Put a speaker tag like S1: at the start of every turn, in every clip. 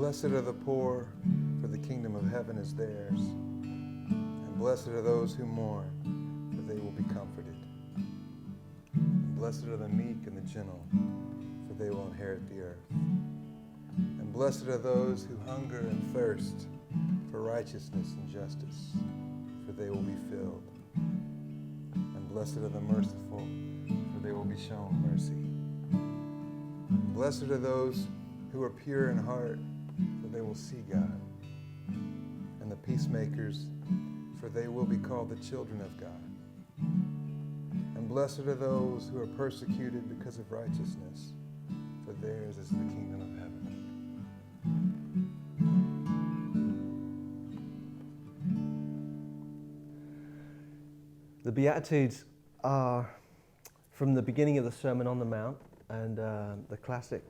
S1: Blessed are the poor, for the kingdom of heaven is theirs. And blessed are those who mourn, for they will be comforted. And blessed are the meek and the gentle, for they will inherit the earth. And blessed are those who hunger and thirst for righteousness and justice, for they will be filled. And blessed are the merciful, for they will be shown mercy. And blessed are those who are pure in heart, for they will see God. And the peacemakers, for they will be called the children of God. And blessed are those who are persecuted because of righteousness, for theirs is the kingdom of heaven.
S2: The Beatitudes are from the beginning of the Sermon on the Mount, and the classic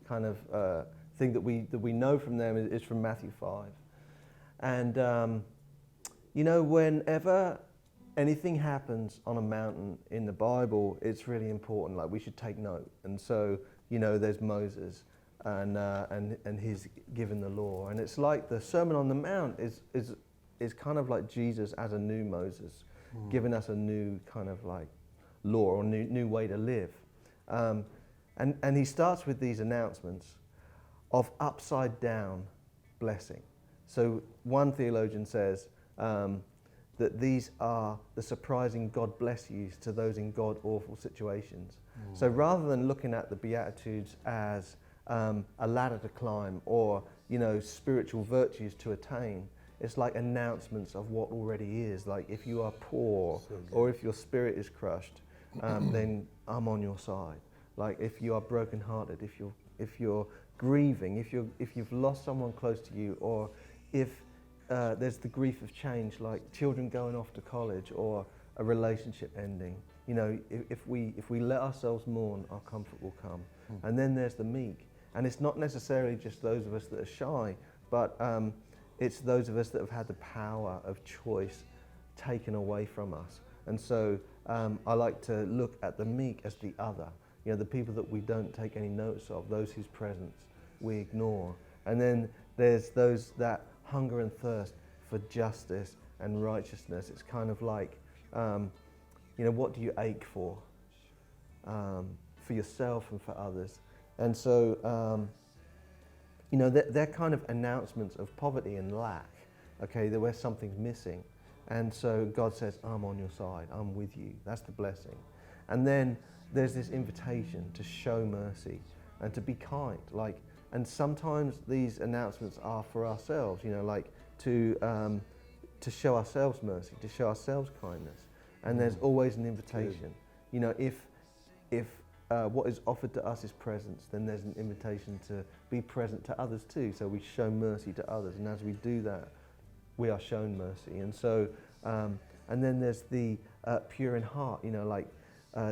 S2: kind of thing that we know from them is from Matthew 5. And whenever anything happens on a mountain in the Bible, it's really important. Like, we should take note. And so, there's Moses, and he's given the law, and it's like the Sermon on the Mount is kind of like Jesus as a new Moses, giving us a new kind of like law or new way to live. And he starts with these announcements of upside down blessing. So one theologian says that these are the surprising God bless yous to those in God awful situations. So rather than looking at the Beatitudes as a ladder to climb or spiritual virtues to attain, it's like announcements of what already is. Like, if you are poor or if your spirit is crushed, then I'm on your side. Like, if you are brokenhearted, if you're grieving, if you've lost someone close to you, or if there's the grief of change, like children going off to college or a relationship ending, if we let ourselves mourn, our comfort will come. And then there's the meek, and it's not necessarily just those of us that are shy, but it's those of us that have had the power of choice taken away from us. And so I like to look at the meek as the other, the people that we don't take any notice of, those whose presence we ignore. And then there's those that hunger and thirst for justice and righteousness. It's kind of like, what do you ache for yourself and for others? And so, they're kind of announcements of poverty and lack, okay, where something's missing. And so God says, I'm on your side, I'm with you. That's the blessing. And then there's this invitation to show mercy and to be kind. And sometimes these announcements are for ourselves, to show ourselves mercy, to show ourselves kindness. And there's always an invitation. If what is offered to us is presence, then there's an invitation to be present to others too. So we show mercy to others, and as we do that, we are shown mercy. And so, and then there's the pure in heart.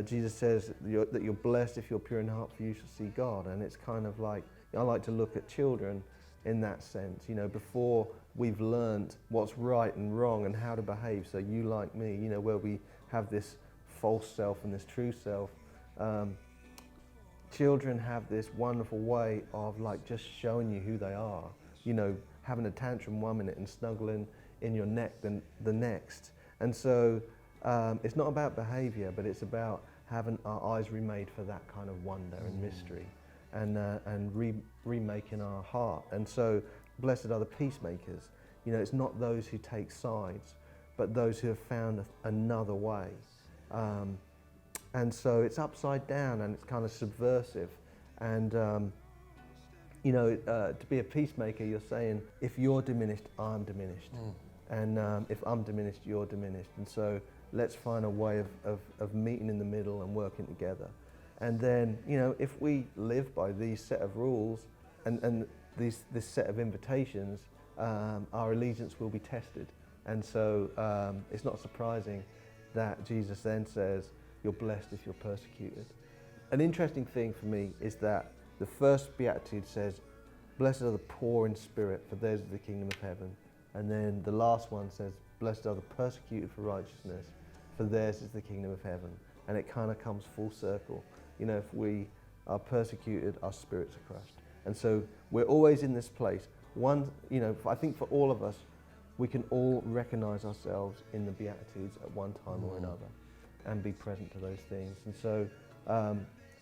S2: Jesus says that you're blessed if you're pure in heart, for you shall see God. And it's kind of like, I like to look at children in that sense. Before we've learned what's right and wrong and how to behave. So you like me, where we have this false self and this true self. Children have this wonderful way of just showing you who they are, having a tantrum one minute and snuggling in your neck the next. And so it's not about behavior, but it's about having our eyes remade for that kind of wonder and mystery, and remaking our heart. And so blessed are the peacemakers. It's not those who take sides, but those who have found another way. And so it's upside down, and it's kind of subversive. And, to be a peacemaker, you're saying, if you're diminished, I'm diminished. And if I'm diminished, you're diminished. And so let's find a way of meeting in the middle and working together. And then, if we live by these set of rules and this set of invitations, our allegiance will be tested. And so it's not surprising that Jesus then says, you're blessed if you're persecuted. An interesting thing for me is that the first Beatitude says, blessed are the poor in spirit, for theirs is the kingdom of heaven. And then the last one says, blessed are the persecuted for righteousness, for theirs is the kingdom of heaven. And it kind of comes full circle. If we are persecuted, our spirits are crushed. And so we're always in this place. One, I think for all of us, we can all recognize ourselves in the Beatitudes at one time or another and be present to those things. And so,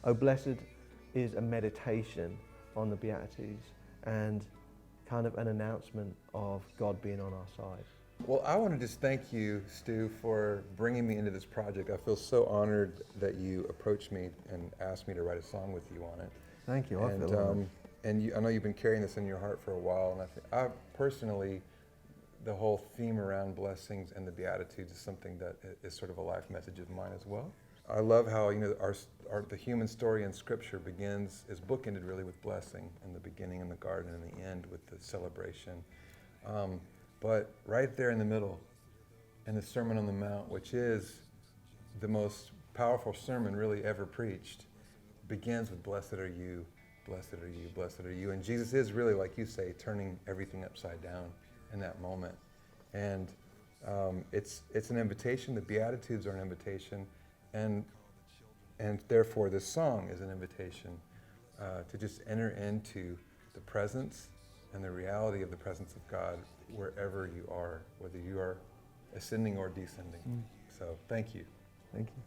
S2: Oh Blessed is a meditation on the Beatitudes and kind of an announcement of God being on our side.
S1: Well, I want to just thank you, Stu, for bringing me into this project. I feel so honored that you approached me and asked me to write a song with you on it.
S2: Thank you. I
S1: And,
S2: feel honored.
S1: I know you've been carrying this in your heart for a while, and I personally, the whole theme around blessings and the Beatitudes is something that is sort of a life message of mine as well. I love how the human story in Scripture is bookended really with blessing in the beginning, in the garden, and the end with the celebration. But right there in the middle, in the Sermon on the Mount, which is the most powerful sermon really ever preached, begins with "Blessed are you, blessed are you, blessed are you." And Jesus is really, like you say, turning everything upside down in that moment. And it's an invitation. The Beatitudes are an invitation, and therefore this song is an invitation to just enter into the presence and the reality of the presence of God wherever you are, whether you are ascending or descending. So thank you.
S2: Thank you.